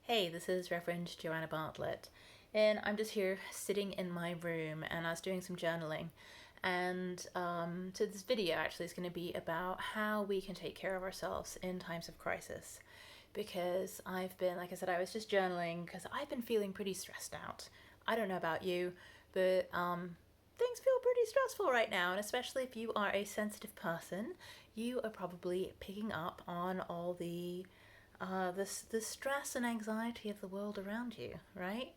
Hey, this is Reverend Joanna Bartlett, and I'm just here sitting in my room, and I was doing some journaling. And so this video actually is going to be about how we can take care of ourselves in times of crisis. Because I've been, like I said, I was just journaling because I've been feeling pretty stressed out. I don't know about you, but things feel pretty stressful right now, and especially if you are a sensitive person, you are probably picking up on all the stress and anxiety of the world around you, right?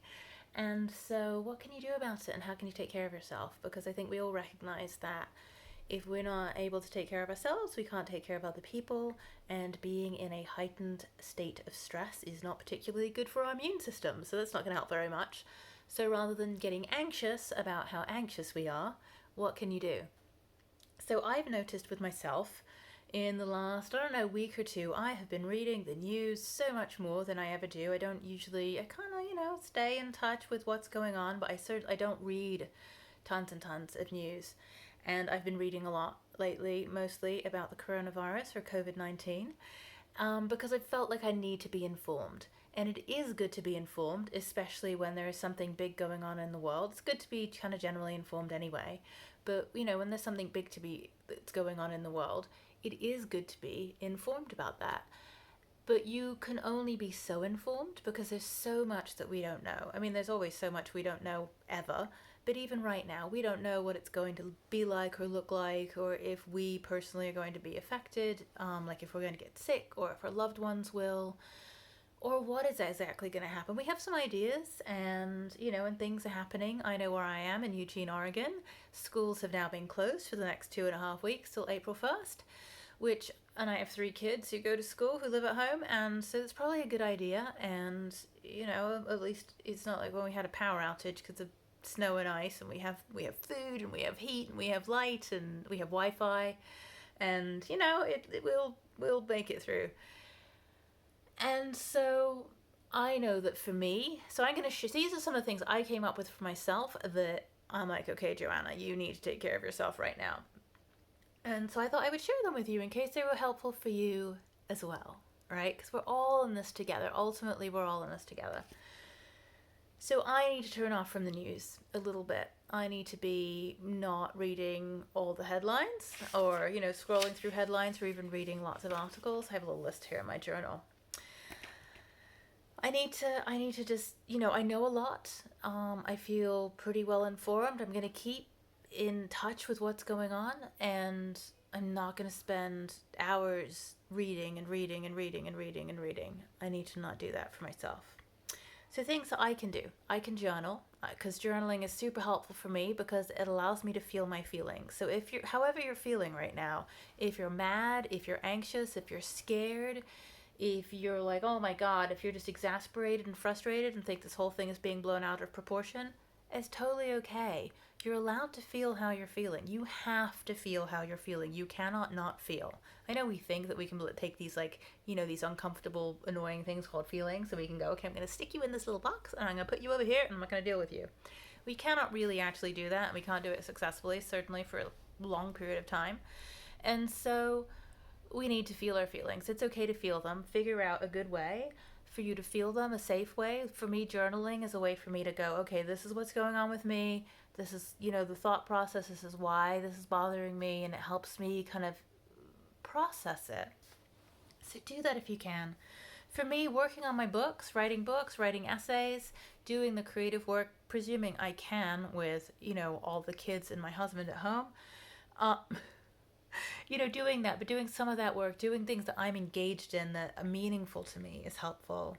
And so, what can you do about it, and how can you take care of yourself? Because I think we all recognize that if we're not able to take care of ourselves, we can't take care of other people, and being in a heightened state of stress is not particularly good for our immune system, so that's not going to help very much. So, rather than getting anxious about how anxious we are, what can you do? So, I've noticed with myself in the last, I don't know, week or two, I have been reading the news so much more than I ever do. I don't usually, I kind of, stay in touch with what's going on, but I don't read tons and tons of news. And I've been reading a lot lately, mostly about the coronavirus or COVID-19, because I felt like I need to be informed. And it is good to be informed, especially when there is something big going on in the world. It's good to be kind of generally informed anyway. But, when there's something big that's going on in the world, it is good to be informed about that. But you can only be so informed because there's so much that we don't know. I mean, there's always so much we don't know ever. But even right now, we don't know what it's going to be like or look like, or if we personally are going to be affected, like if we're going to get sick, or if our loved ones will, or what is exactly going to happen. We have some ideas, and things are happening. I know where I am in Eugene, Oregon. Schools have now been closed for the next 2.5 weeks till April 1st, and I have 3 kids who go to school who live at home, and so it's probably a good idea. And, at least it's not like when we had a power outage because of snow and ice, and we have food, and we have heat, and we have light, and we have Wi-Fi, and, it will make it through. And so I know that for me, so I'm going to these are some of the things I came up with for myself that I'm like, okay, Joanna, you need to take care of yourself right now. And so I thought I would share them with you in case they were helpful for you as well, right? Because we're all in this together. Ultimately, we're all in this together. So I need to turn off from the news a little bit. I need to be not reading all the headlines or, scrolling through headlines or even reading lots of articles. I have a little list here in my journal. I need to just, I know a lot. I feel pretty well informed. I'm going to keep in touch with what's going on, and I'm not going to spend hours reading and reading and reading and reading and reading. I need to not do that for myself. So things that I can do. I can journal, because journaling is super helpful for me because it allows me to feel my feelings. So however you're feeling right now, if you're mad, if you're anxious, if you're scared, if you're like, oh my God, if you're just exasperated and frustrated and think this whole thing is being blown out of proportion, it's totally okay. You're allowed to feel how you're feeling. You have to feel how you're feeling. You cannot not feel. I know we think that we can take these, these uncomfortable, annoying things called feelings, so we can go, okay, I'm going to stick you in this little box and I'm going to put you over here and I'm not going to deal with you. We cannot really actually do that, and we can't do it successfully, certainly for a long period of time. And so we need to feel our feelings. It's okay to feel them. Figure out a good way for you to feel them, a safe way. For me, journaling is a way for me to go, okay, this is what's going on with me. This is, the thought process. This is why this is bothering me. And it helps me kind of process it. So do that if you can. For me, working on my books, writing essays, doing the creative work, presuming I can with, all the kids and my husband at home, doing that, but doing some of that work, doing things that I'm engaged in that are meaningful to me is helpful.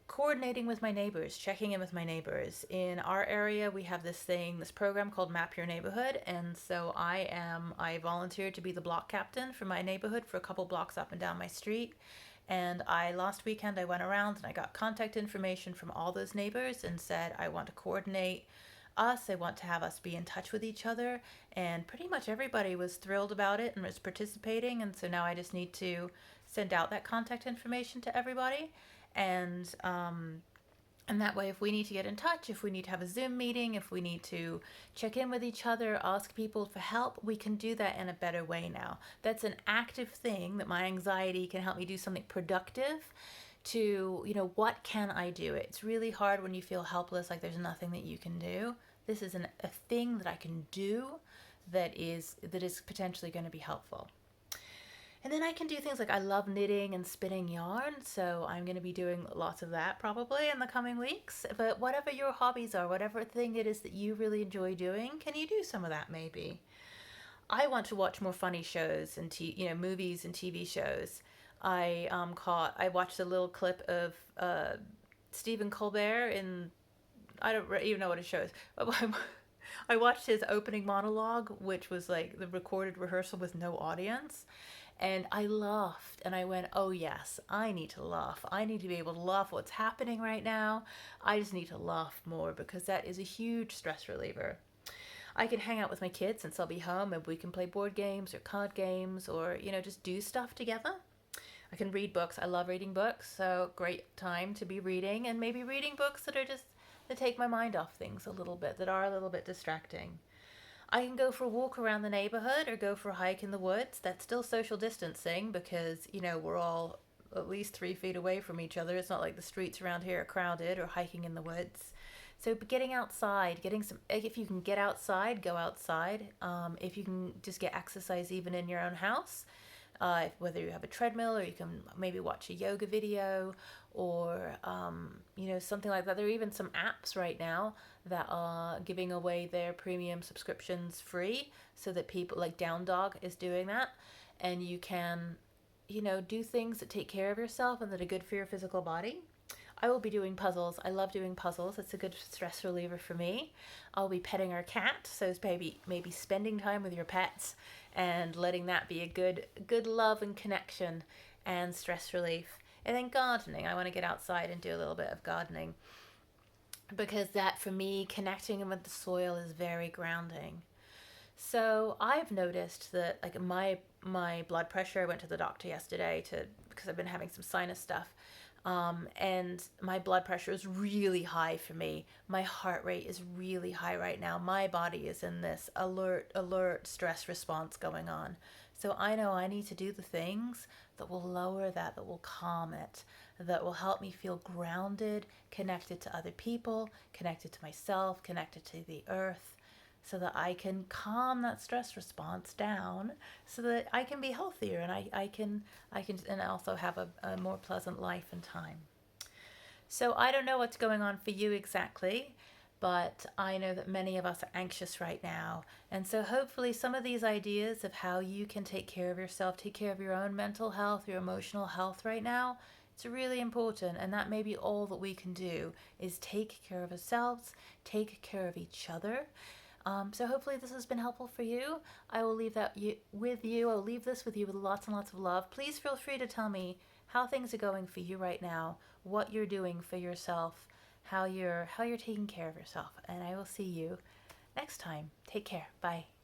Coordinating with my neighbors, checking in with my neighbors. In our area, we have this program called Map Your Neighborhood, and so I volunteered to be the block captain for my neighborhood for a couple blocks up and down my street. And last weekend I went around and I got contact information from all those neighbors and said, I want to coordinate us. I want to have us be in touch with each other. And pretty much everybody was thrilled about it and was participating. And so now I just need to send out that contact information to everybody. And that way, if we need to get in touch, if we need to have a Zoom meeting, if we need to check in with each other, ask people for help, we can do that in a better way now. That's an active thing that my anxiety can help me do something productive to, what can I do? It's really hard when you feel helpless, like there's nothing that you can do. This is a thing that I can do that is potentially going to be helpful. And then I can do things like I love knitting and spinning yarn, so I'm going to be doing lots of that probably in the coming weeks. But whatever your hobbies are, whatever thing it is that you really enjoy doing, can you do some of that maybe? I want to watch more funny shows and movies and TV shows. I watched a little clip of Stephen Colbert in, I don't even know what his show is. I watched his opening monologue, which was like the recorded rehearsal with no audience. And I laughed and I went, oh yes, I need to laugh. I need to be able to laugh what's happening right now. I just need to laugh more because that is a huge stress reliever. I can hang out with my kids since I'll be home and we can play board games or card games or, just do stuff together. I can read books. I love reading books, so great time to be reading and maybe reading books that take my mind off things a little bit, that are a little bit distracting. I can go for a walk around the neighborhood or go for a hike in the woods. That's still social distancing because, we're all at least 3 feet away from each other. It's not like the streets around here are crowded or hiking in the woods. So getting outside, if you can get outside, go outside. If you can just get exercise even in your own house, whether you have a treadmill or you can maybe watch a yoga video or, something like that. There are even some apps right now that are giving away their premium subscriptions free so that people like Down Dog is doing that. And you can, do things that take care of yourself and that are good for your physical body. I will be doing puzzles. I love doing puzzles. It's a good stress reliever for me. I'll be petting our cat, so it's maybe spending time with your pets and letting that be a good love and connection and stress relief. And then gardening. I want to get outside and do a little bit of gardening because that for me, connecting with the soil is very grounding. So I've noticed that like my blood pressure, I went to the doctor yesterday because I've been having some sinus stuff. And my blood pressure is really high for me. My heart rate is really high right now. My body is in this alert stress response going on. So I know I need to do the things that will lower that will calm it, that will help me feel grounded, connected to other people, connected to myself, connected to the earth, so that I can calm that stress response down so that I can be healthier and I can and also have a more pleasant life and time. So I don't know what's going on for you exactly, but I know that many of us are anxious right now. And so hopefully some of these ideas of how you can take care of yourself, take care of your own mental health, your emotional health right now, it's really important. And that may be all that we can do is take care of ourselves, take care of each other. So hopefully this has been helpful for you. I will leave with you. I'll leave this with you with lots and lots of love. Please feel free to tell me how things are going for you right now, what you're doing for yourself, how you're taking care of yourself. And I will see you next time. Take care. Bye.